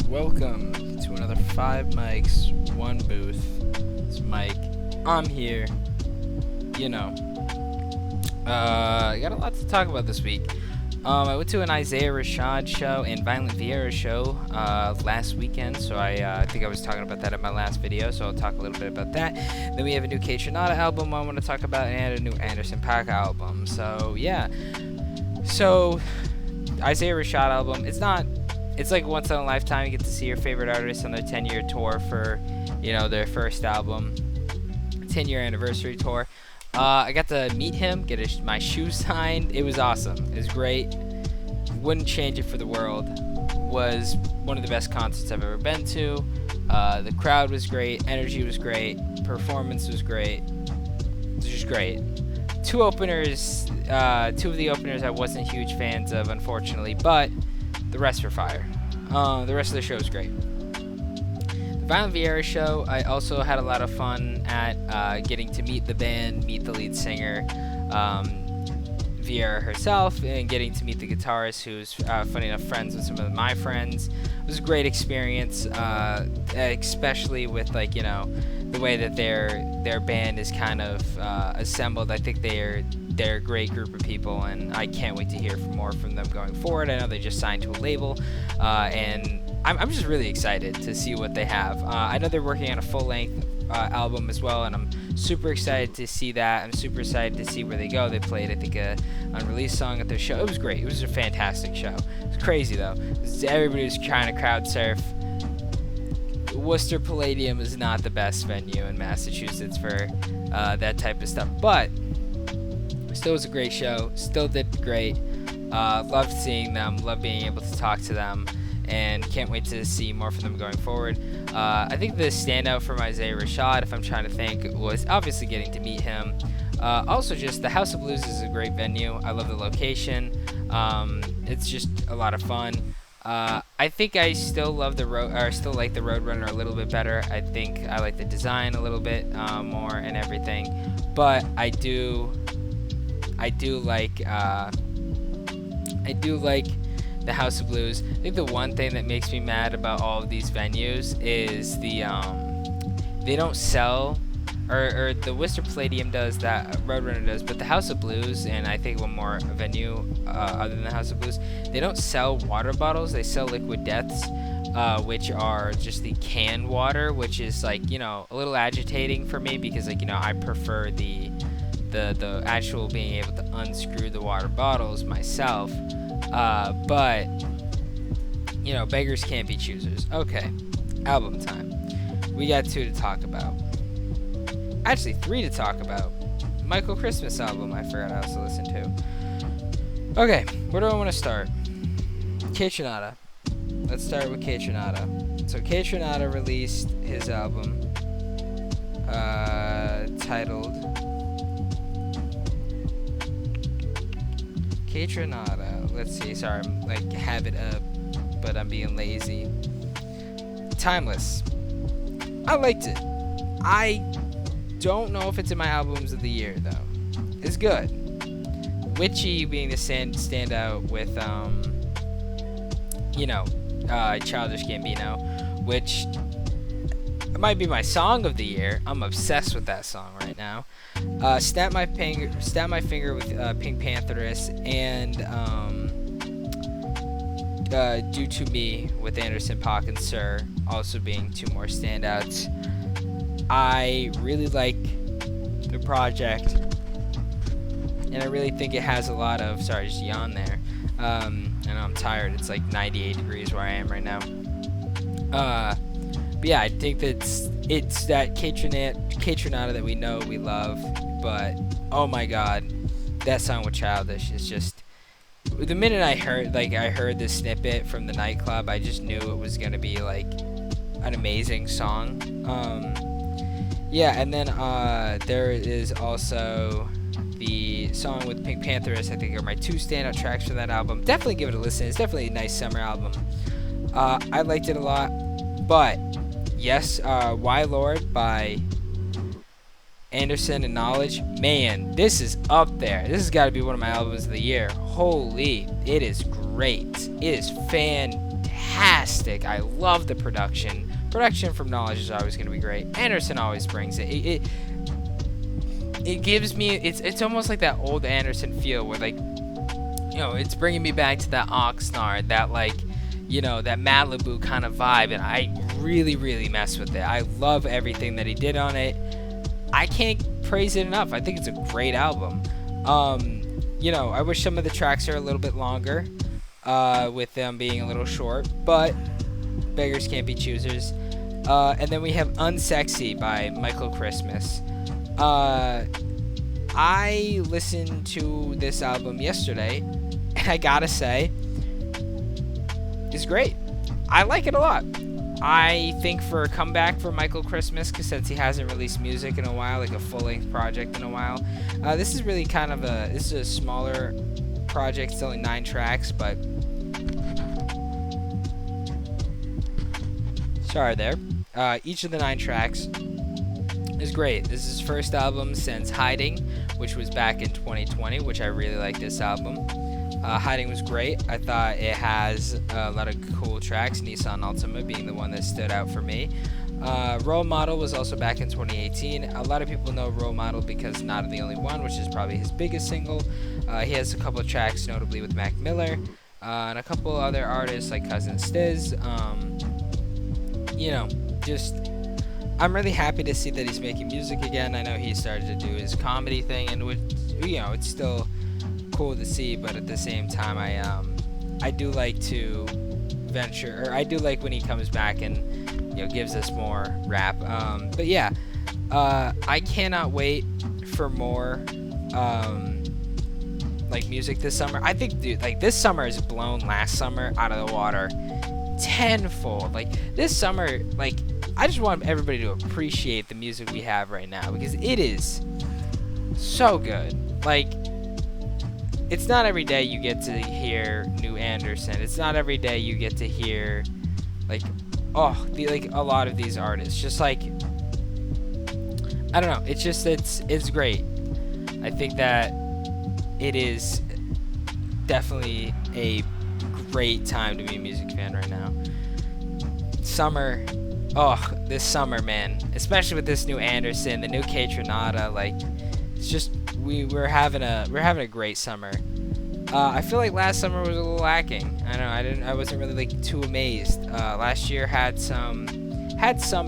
Welcome to another 5 mics, 1 booth. It's Mike. I'm here. You know. I got a lot to talk about this week. I went to an Isaiah Rashad show and Violent Vieira show last weekend, so I think I was talking about that in my last video, so I'll talk a little bit about that. Then we have a new Kaytranada album I want to talk about, and a new Anderson .Paak album. So, yeah. So, Isaiah Rashad album, it's like once in a lifetime. You get to see your favorite artist on their 10-year tour for, their first album, 10-year anniversary tour. I got to meet him, get my shoes signed. It was awesome. It was great. Wouldn't change it for the world. Was one of the best concerts I've ever been to. The crowd was great. Energy was great. Performance was great. It was just great. Two of the openers I wasn't huge fans of, unfortunately, but the rest were fire. The rest of the show was great. The Violent Vieira show, I also had a lot of fun at getting to meet the band, meet the lead singer, Vieira herself, and getting to meet the guitarist, who's funny enough friends with some of my friends. It was a great experience, especially with the way that their band is kind of assembled. I think they're a great group of people, and I can't wait to hear more from them going forward. I know they just signed to a label, and I'm just really excited to see what they have. I know they're working on a full-length album as well, and I'm super excited to see that. I'm super excited to see where they go. They played, I think, a unreleased song at their show. It was great. It was a fantastic show. It was crazy, though. Everybody was trying to crowd surf. Worcester Palladium is not the best venue in Massachusetts for that type of stuff, but still was a great show. Still did great. Loved seeing them. Loved being able to talk to them. And can't wait to see more from them going forward. I think the standout from Isaiah Rashad, if I'm trying to think, was obviously getting to meet him. Also, just the House of Blues is a great venue. I love the location. It's just a lot of fun. I think I still love still like the Roadrunner a little bit better. I think I like the design a little bit more and everything. But I do like the House of Blues. I think the one thing that makes me mad about all of these venues is they don't sell, or the Worcester Palladium does, that Roadrunner does, but the House of Blues, and I think one more venue other than the House of Blues, they don't sell water bottles. They sell Liquid Deaths, which are just the canned water, which is a little agitating for me because I prefer the actual being able to unscrew the water bottles myself. But beggars can't be choosers. Okay, album time. We got 2 to talk about. Actually, 3 to talk about. Michael Christmas album I forgot I also listened to. Okay, where do I want to start? Kaytranada. Let's start with Kaytranada. So Kaytranada released his album titled Kaytranada. Let's see. Sorry, I'm have it up, but I'm being lazy. Timeless. I liked it. I don't know if it's in my albums of the year though. It's good. Witchy being the standout with Childish Gambino, which might be my song of the year. I'm obsessed with that song right now. Snap My Finger with Pink Pantheress, and Do To Me with Anderson .Paak and Sir also being 2 more standouts. I really like the project, and I really think it has a lot of, sorry, just yawn there. I know I'm tired. It's 98 degrees where I am right now. But yeah, I think that it's that Kaytranada that we know, we love, but oh my god, that song with Childish is just, the minute I heard this snippet from the nightclub, I just knew it was gonna be an amazing song. Yeah, and then there is also the song with Pink Pantheress. I think are my 2 standout tracks for that album. Definitely give it a listen. It's definitely a nice summer album. I liked it a lot, but yes, Why Lord by Anderson and Knowledge, man, this is up there. This has got to be one of my albums of the year. Holy, it is great. It is fantastic. fantastic. I love the production. Production from Knowledge is always going to be great. Anderson always brings it. It gives me, it's almost like that old Anderson feel where, like, you know, it's bringing me back to that Oxnard, that, like, you know, that Malibu kind of vibe, and I really, really mess with it. I love everything that he did on it. I can't praise it enough. I think it's a great album. You know, I wish some of the tracks are a little bit longer, with them being a little short, but beggars can't be choosers. And then we have Unsexy by Michael Christmas. I listened to this album yesterday, and I gotta say, it's great. I like it a lot. I think for a comeback for Michael Christmas, because since he hasn't released music in a while, like a full-length project in a while, this is really kind of this is a smaller project. It's only 9 tracks, but sorry there. Each of the 9 tracks is great. This is his first album since Hiding, which was back in 2020, which I really like this album. Hiding was great. I thought it has a lot of cool tracks, Nissan Altima being the one that stood out for me. Role Model was also back in 2018. A lot of people know Role Model because Not the Only One, which is probably his biggest single. He has a couple of tracks, notably with Mac Miller, and a couple other artists like Cousin Stiz. You know, just, I'm really happy to see that he's making music again. I know he started to do his comedy thing, and you know, it's still cool to see, but at the same time, I do like to venture, or I do like when he comes back and, you know, gives us more rap. But yeah, I cannot wait for more like music this summer. I think, dude, like, this summer has blown last summer out of the water tenfold. Like, this summer, like, I just want everybody to appreciate the music we have right now, because it is so good. Like, it's not every day you get to hear new Anderson. It's not every day you get to hear, like, like a lot of these artists. Just like, I don't know. It's just, it's great. I think that it is definitely a great time to be a music fan right now. Summer, this summer, man. Especially with this new Anderson, the new Kaytranada, like, it's just, we're having a great summer. I feel like last summer was a little lacking. I wasn't really, like, too amazed. Last year had some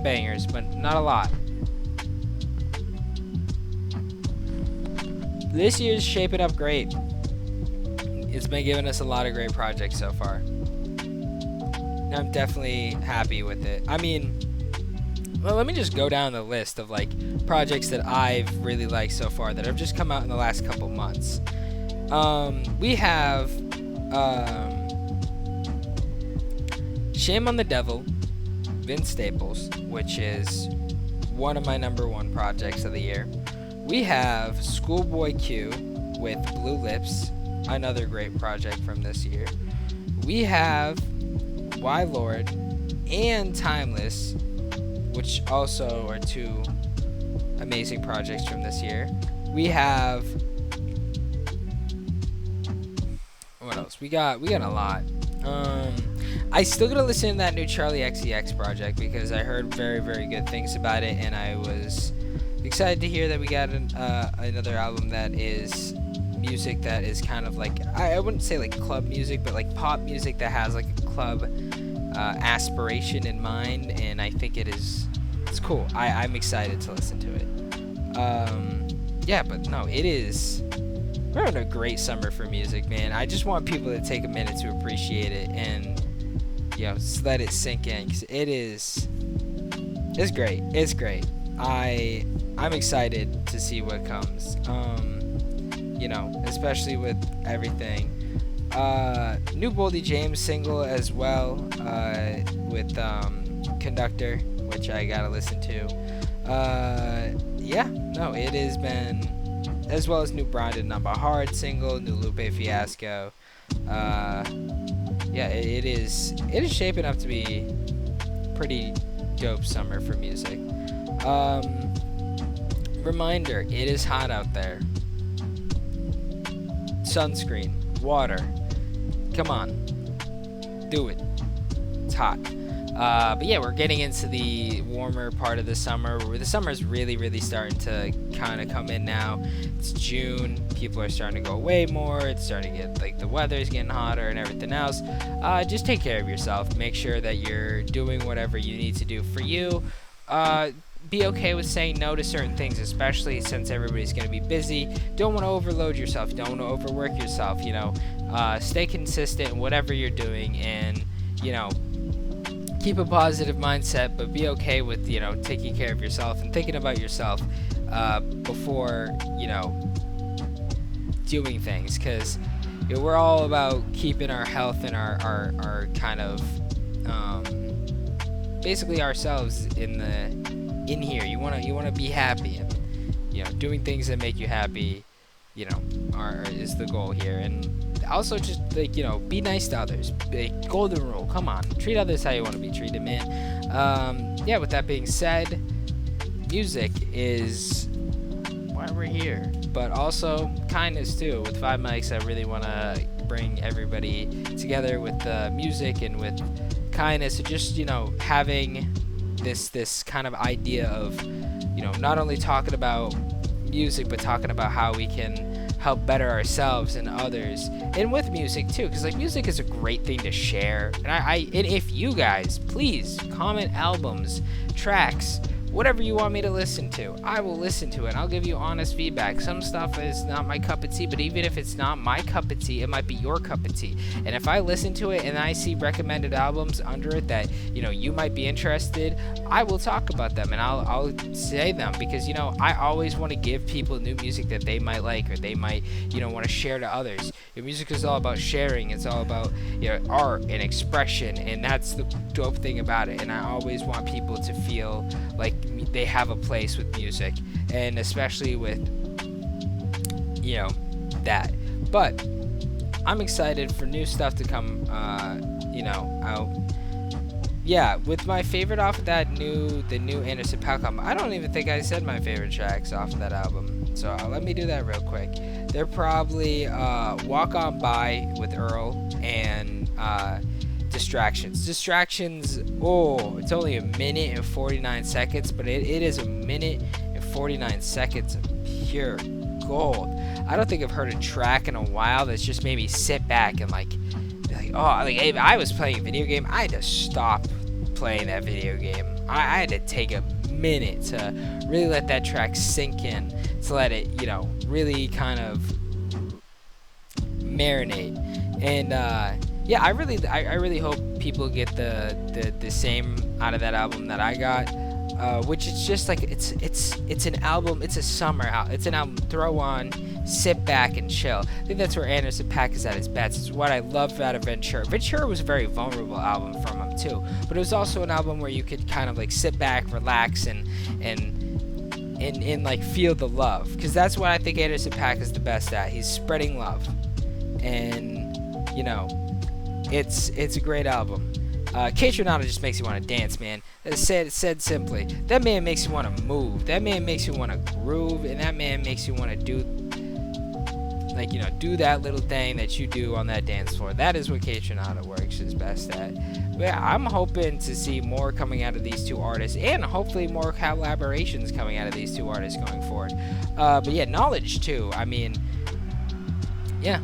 bangers, but not a lot. This year's shaping up great. It's been giving us a lot of great projects so far. And I'm definitely happy with it. I mean, well, let me just go down the list of, like, projects that I've really liked so far that have just come out in the last couple months. We have Shame on the Devil, Vince Staples, which is one of my #1 projects of the year. We have Schoolboy Q with Blue Lips, another great project from this year. We have Why Lord and Timeless, which also are 2 amazing projects from this year. We have, what else? We got a lot. I still gotta listen to that new Charlie XCX project because I heard very, very good things about it, and I was excited to hear that we got another album that is music that is kind of like, I wouldn't say like club music, but like pop music that has like a club aspiration in mind, and I think it's cool. I'm excited to listen to it. Yeah, but no, we're having a great summer for music, man. I just want people to take a minute to appreciate it and, you know, just let it sink in, because it's great. It's great. I'm excited to see what comes. You know, especially with everything. New Boldy James single as well, with Conductor, which I gotta listen to. Yeah, no, it has been, as well as new Brandon Number Hard single, new Lupe Fiasco. Yeah, it is shaping up to be pretty dope summer for music. Reminder, it is hot out there. Sunscreen, water. Come on. Do it. hot. But yeah, we're getting into the warmer part of the summer, where the summer is really starting to kind of come in now. It's June, people are starting to go away more, it's starting to get, like, the weather's getting hotter and everything else. Just take care of yourself, make sure that you're doing whatever you need to do for you. Be okay with saying no to certain things, especially since everybody's going to be busy. Don't want to overload yourself, don't want to overwork yourself, you know. Stay consistent in whatever you're doing, and, you know, keep a positive mindset, but be okay with, you know, taking care of yourself and thinking about yourself before, you know, doing things, because, you know, we're all about keeping our health and our kind of basically ourselves in here. You want to be happy, and, you know, doing things that make you happy, you know, is the goal here. And also, just, like, you know, be nice to others. Golden rule, come on, treat others how you want to be treated, man. Yeah, with that being said, music is why we're here, but also kindness too. With 5 mics, I really want to bring everybody together with music and with kindness, and just, you know, having this kind of idea of, you know, not only talking about music, but talking about how we can help better ourselves and others, and with music too, because, like, music is a great thing to share. And and if you guys, please comment albums, tracks, whatever you want me to listen to, I will listen to it. I'll give you honest feedback. Some stuff is not my cup of tea, but even if it's not my cup of tea, it might be your cup of tea. And if I listen to it and I see recommended albums under it that, you know, you might be interested, I will talk about them, and I'll say them, because, you know, I always want to give people new music that they might like, or they might, you know, want to share to others. Your music is all about sharing. It's all about, you know, art and expression, and that's the dope thing about it. And I always want people to feel like they have a place with music, and especially with, you know, that. But I'm excited for new stuff to come, you know, out. Yeah, with my favorite off of the new Anderson .Paak album. I don't even think I said my favorite tracks off of that album, so let me do that real quick. They're probably Walk On By with Earl, and Distractions. Oh, it's only 1 minute and 49 seconds, but it is 1 minute and 49 seconds of pure gold. I don't think I've heard a track in a while that's just made me sit back and, like, be like, oh, like, if I was playing a video game, I had to stop playing that video game. I had to take a minute to really let that track sink in, to let it, you know, really kind of marinate. And yeah, I really hope people get the same out of that album that I got, which is just like, it's an album, it's a summer album, it's an album, throw on, sit back and chill. I think that's where Anderson .Paak is at his best. It's what I love out of Ventura. Ventura was a very vulnerable album from him too, but it was also an album where you could kind of, like, sit back, relax, and like, feel the love, because that's what I think Anderson .Paak is the best at. He's spreading love, and, you know, it's a great album. Kaytranada just makes you want to dance, man. Said simply, that man makes you want to move. That man makes you want to groove, and that man makes you want to do, like, you know, do that little thing that you do on that dance floor. That is what Kaytranada works his best at. But yeah, I'm hoping to see more coming out of these two artists, and hopefully more collaborations coming out of these two artists going forward. But yeah, Knowledge too. I mean, yeah.